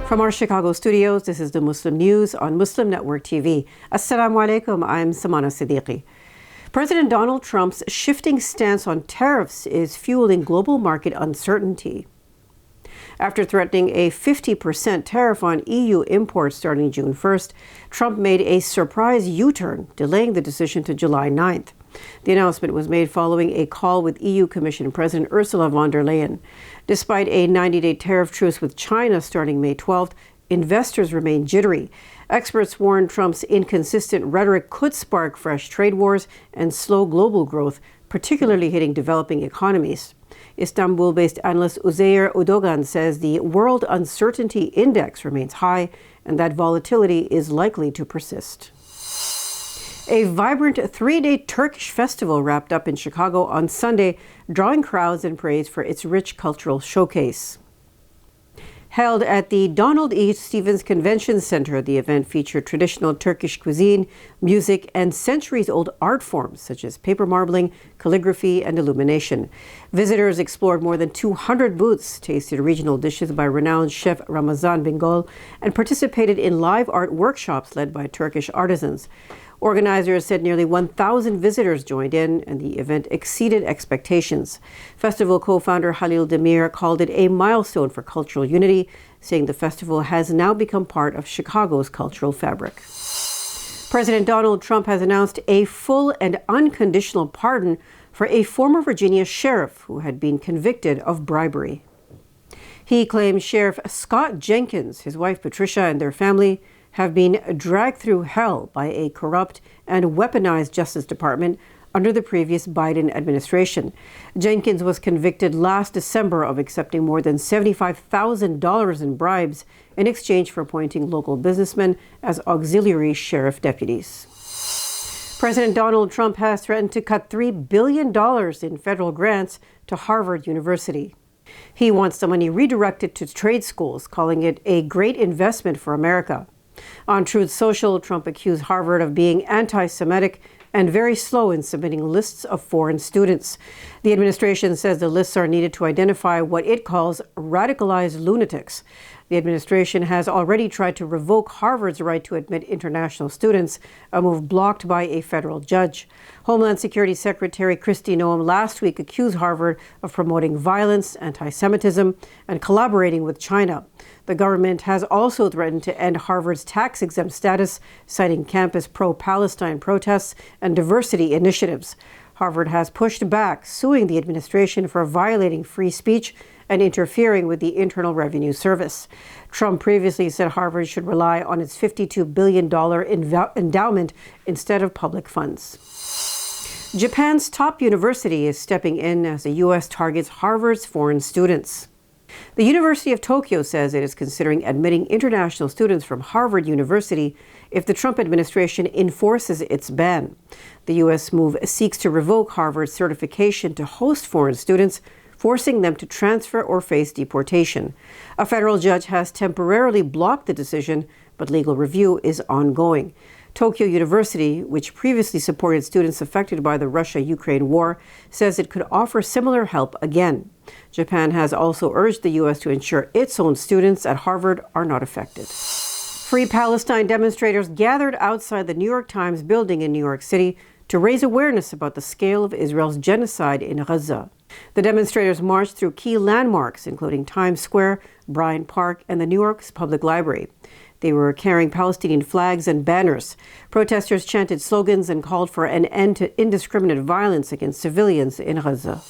From our Chicago studios, this is the Muslim News on Muslim Network TV. Assalamu alaikum, I'm Samana Siddiqui. President Donald Trump's shifting stance on tariffs is fueling global market uncertainty. After threatening a 50% tariff on EU imports starting June 1st, Trump made a surprise U-turn, delaying the decision to July 9th. The announcement was made following a call with EU Commission President Ursula von der Leyen. Despite a 90-day tariff truce with China starting May 12th, investors remain jittery. Experts warn Trump's inconsistent rhetoric could spark fresh trade wars and slow global growth, particularly hitting developing economies. Istanbul-based analyst Uzeyir Udogan says the World Uncertainty Index remains high and that volatility is likely to persist. A vibrant three-day Turkish festival wrapped up in Chicago on Sunday, drawing crowds and praise for its rich cultural showcase. Held at the Donald E. Stevens Convention Center, the event featured traditional Turkish cuisine, music, and centuries-old art forms such as paper marbling, calligraphy, and illumination. Visitors explored more than 200 booths, tasted regional dishes by renowned chef Ramazan Bingöl, and participated in live art workshops led by Turkish artisans. Organizers said nearly 1,000 visitors joined in, and the event exceeded expectations. Festival co-founder Halil Demir called it a milestone for cultural unity, saying the festival has now become part of Chicago's cultural fabric. President Donald Trump has announced a full and unconditional pardon for a former Virginia sheriff who had been convicted of bribery. He claims Sheriff Scott Jenkins, his wife Patricia, and their family have been dragged through hell by a corrupt and weaponized Justice Department under the previous Biden administration. Jenkins was convicted last December of accepting more than $75,000 in bribes in exchange for appointing local businessmen as auxiliary sheriff deputies. President Donald Trump has threatened to cut $3 billion in federal grants to Harvard University. He wants the money redirected to trade schools, calling it a great investment for America. On Truth Social, Trump accused Harvard of being anti-Semitic and very slow in submitting lists of foreign students. The administration says the lists are needed to identify what it calls radicalized lunatics. The administration has already tried to revoke Harvard's right to admit international students, a move blocked by a federal judge. Homeland Security Secretary Kristi Noem last week accused Harvard of promoting violence, anti-Semitism, and collaborating with China. The government has also threatened to end Harvard's tax-exempt status, citing campus pro-Palestine protests and diversity initiatives. Harvard has pushed back, suing the administration for violating free speech and interfering with the Internal Revenue Service. Trump previously said Harvard should rely on its $52 billion endowment instead of public funds. Japan's top university is stepping in as the U.S. targets Harvard's foreign students. The University of Tokyo says it is considering admitting international students from Harvard University if the Trump administration enforces its ban. The U.S. move seeks to revoke Harvard's certification to host foreign students, forcing them to transfer or face deportation. A federal judge has temporarily blocked the decision, but legal review is ongoing. Tokyo University, which previously supported students affected by the Russia-Ukraine war, says it could offer similar help again. Japan has also urged the U.S. to ensure its own students at Harvard are not affected. Free-Palestine demonstrators gathered outside the New York Times building in New York City to raise awareness about the scale of Israel's genocide in Gaza. The demonstrators marched through key landmarks, including Times Square, Bryant Park, and the New York's Public Library. They were carrying Palestinian flags and banners. Protesters chanted slogans and called for an end to indiscriminate violence against civilians in Gaza.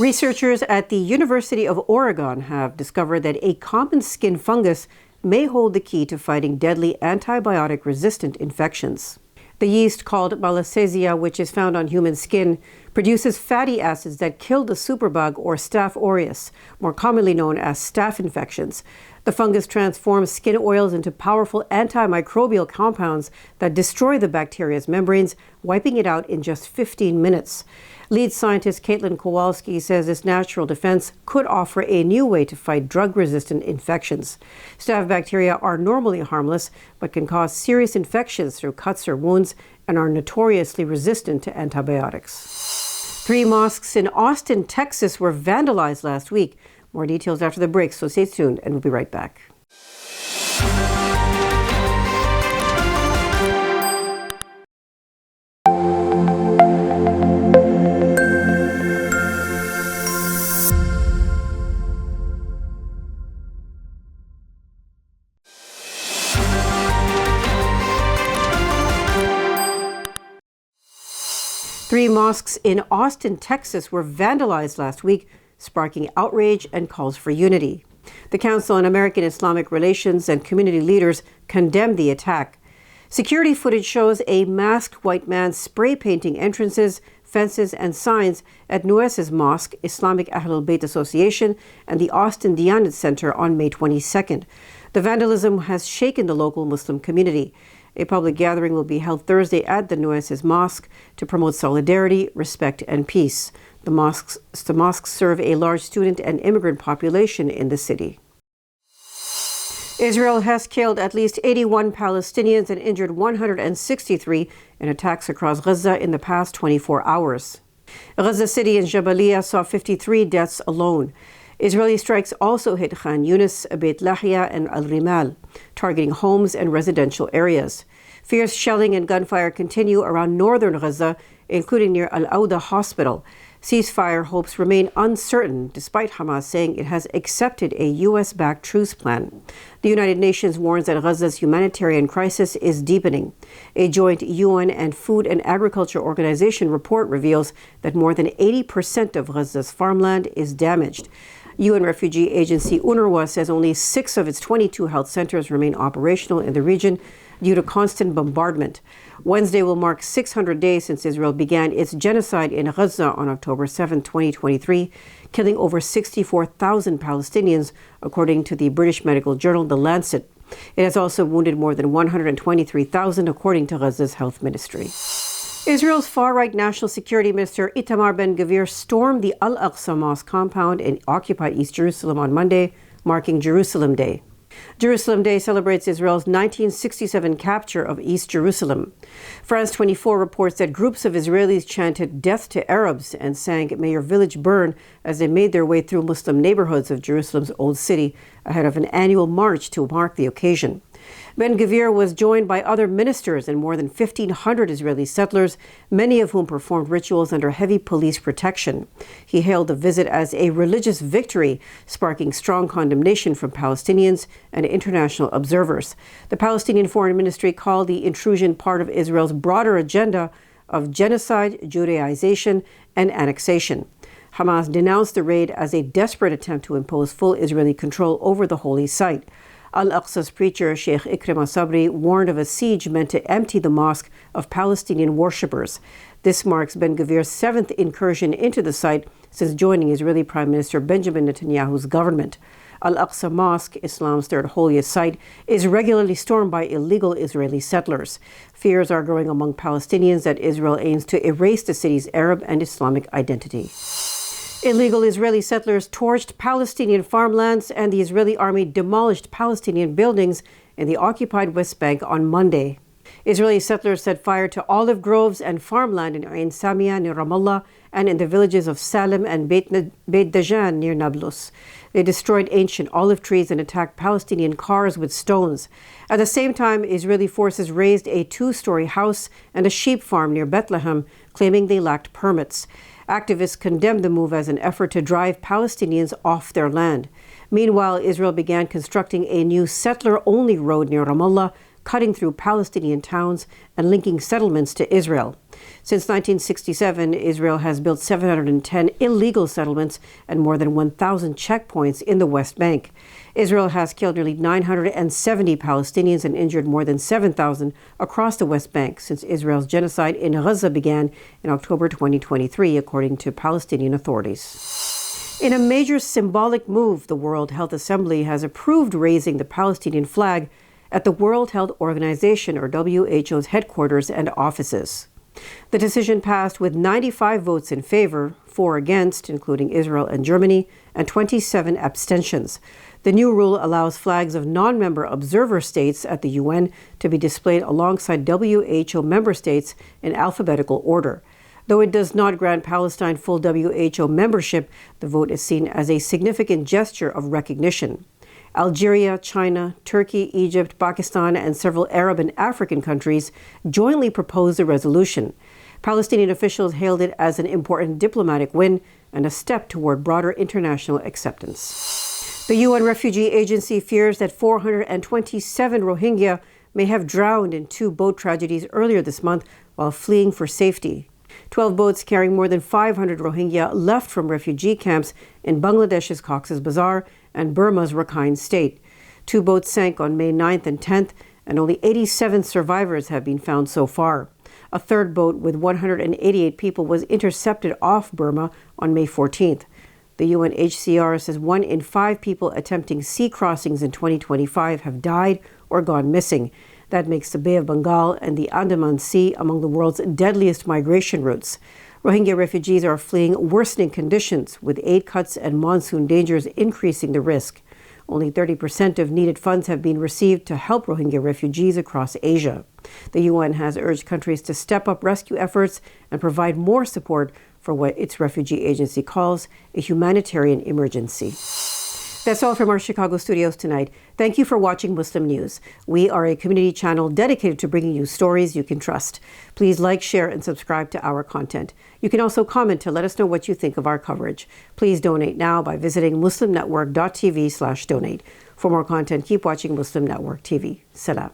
Researchers at the University of Oregon have discovered that a common skin fungus may hold the key to fighting deadly antibiotic-resistant infections. The yeast called Malassezia, which is found on human skin, produces fatty acids that kill the superbug or Staph aureus, more commonly known as staph infections. The fungus transforms skin oils into powerful antimicrobial compounds that destroy the bacteria's membranes, wiping it out in just 15 minutes. Lead scientist Caitlin Kowalski says this natural defense could offer a new way to fight drug-resistant infections. Staph bacteria are normally harmless, but can cause serious infections through cuts or wounds and are notoriously resistant to antibiotics. 3 mosques in Austin, Texas were vandalized last week. More details after the break, so stay tuned and we'll be right back. Three mosques in Austin, Texas were vandalized last week, sparking outrage and calls for unity. The Council on American Islamic Relations and community leaders condemned the attack. Security footage shows a masked white man spray painting entrances, fences, and signs at Nueces Mosque, Islamic Ahlul Bayt Association, and the Austin Diyanat Center on May 22nd. The vandalism has shaken the local Muslim community. A public gathering will be held Thursday at the Nueces Mosque to promote solidarity, respect, and peace. The mosques serve a large student and immigrant population in the city. Israel has killed at least 81 Palestinians and injured 163 in attacks across Gaza in the past 24 hours. Gaza City and Jabalia saw 53 deaths alone. Israeli strikes also hit Khan Yunis, Beit Lahia, and Al-Rimal, targeting homes and residential areas. Fierce shelling and gunfire continue around northern Gaza, including near Al-Awda Hospital. Ceasefire hopes remain uncertain, despite Hamas saying it has accepted a U.S.-backed truce plan. The United Nations warns that Gaza's humanitarian crisis is deepening. A joint UN and Food and Agriculture Organization report reveals that more than 80% of Gaza's farmland is damaged. UN refugee agency UNRWA says only 6 of its 22 health centers remain operational in the region due to constant bombardment. Wednesday will mark 600 days since Israel began its genocide in Gaza on October 7, 2023, killing over 64,000 Palestinians, according to the British medical journal The Lancet. It has also wounded more than 123,000, according to Gaza's health ministry. Israel's far-right National Security Minister Itamar Ben-Gvir stormed the Al-Aqsa mosque compound in occupied East Jerusalem on Monday, marking Jerusalem Day. Jerusalem Day celebrates Israel's 1967 capture of East Jerusalem. France 24 reports that groups of Israelis chanted "Death to Arabs" and sang "May your village burn" as they made their way through Muslim neighborhoods of Jerusalem's Old City ahead of an annual march to mark the occasion. Ben-Gvir was joined by other ministers and more than 1,500 Israeli settlers, many of whom performed rituals under heavy police protection. He hailed the visit as a religious victory, sparking strong condemnation from Palestinians and international observers. The Palestinian Foreign Ministry called the intrusion part of Israel's broader agenda of genocide, Judaization, and annexation. Hamas denounced the raid as a desperate attempt to impose full Israeli control over the holy site. Al-Aqsa's preacher, Sheikh Ikrimah Sabri, warned of a siege meant to empty the mosque of Palestinian worshippers. This marks Ben-Gvir's 7th incursion into the site since joining Israeli Prime Minister Benjamin Netanyahu's government. Al-Aqsa Mosque, Islam's third holiest site, is regularly stormed by illegal Israeli settlers. Fears are growing among Palestinians that Israel aims to erase the city's Arab and Islamic identity. Illegal Israeli settlers torched Palestinian farmlands and the Israeli army demolished Palestinian buildings in the occupied West Bank on Monday. Israeli settlers set fire to olive groves and farmland in Ain Samia near Ramallah and in the villages of Salem and Beit Dajan near Nablus. They destroyed ancient olive trees and attacked Palestinian cars with stones. At the same time, Israeli forces razed a 2-story house and a sheep farm near Bethlehem, claiming they lacked permits. Activists condemned the move as an effort to drive Palestinians off their land. Meanwhile, Israel began constructing a new settler-only road near Ramallah, cutting through Palestinian towns and linking settlements to Israel. Since 1967, Israel has built 710 illegal settlements and more than 1,000 checkpoints in the West Bank. Israel has killed nearly 970 Palestinians and injured more than 7,000 across the West Bank since Israel's genocide in Gaza began in October 2023, according to Palestinian authorities. In a major symbolic move, the World Health Assembly has approved raising the Palestinian flag at the World Health Organization, or WHO's headquarters and offices. The decision passed with 95 votes in favor, 4 against, including Israel and Germany, and 27 abstentions. The new rule allows flags of non-member observer states at the UN to be displayed alongside WHO member states in alphabetical order. Though it does not grant Palestine full WHO membership, the vote is seen as a significant gesture of recognition. Algeria, China, Turkey, Egypt, Pakistan, and several Arab and African countries jointly proposed a resolution. Palestinian officials hailed it as an important diplomatic win and a step toward broader international acceptance. The UN Refugee Agency fears that 427 Rohingya may have drowned in 2 boat tragedies earlier this month while fleeing for safety. 12 boats carrying more than 500 Rohingya left from refugee camps in Bangladesh's Cox's Bazar and Burma's Rakhine State. 2 boats sank on May 9th and 10th, and only 87 survivors have been found so far. A third boat with 188 people was intercepted off Burma on May 14th. The UNHCR says 1 in 5 people attempting sea crossings in 2025 have died or gone missing. That makes the Bay of Bengal and the Andaman Sea among the world's deadliest migration routes. Rohingya refugees are fleeing worsening conditions, with aid cuts and monsoon dangers increasing the risk. Only 30% of needed funds have been received to help Rohingya refugees across Asia. The UN has urged countries to step up rescue efforts and provide more support for what its refugee agency calls a humanitarian emergency. That's all from our Chicago studios tonight. Thank you for watching Muslim News. We are a community channel dedicated to bringing you stories you can trust. Please like, share, and subscribe to our content. You can also comment to let us know what you think of our coverage. Please donate now by visiting muslimnetwork.tv/donate. For more content, keep watching Muslim Network TV. Salam.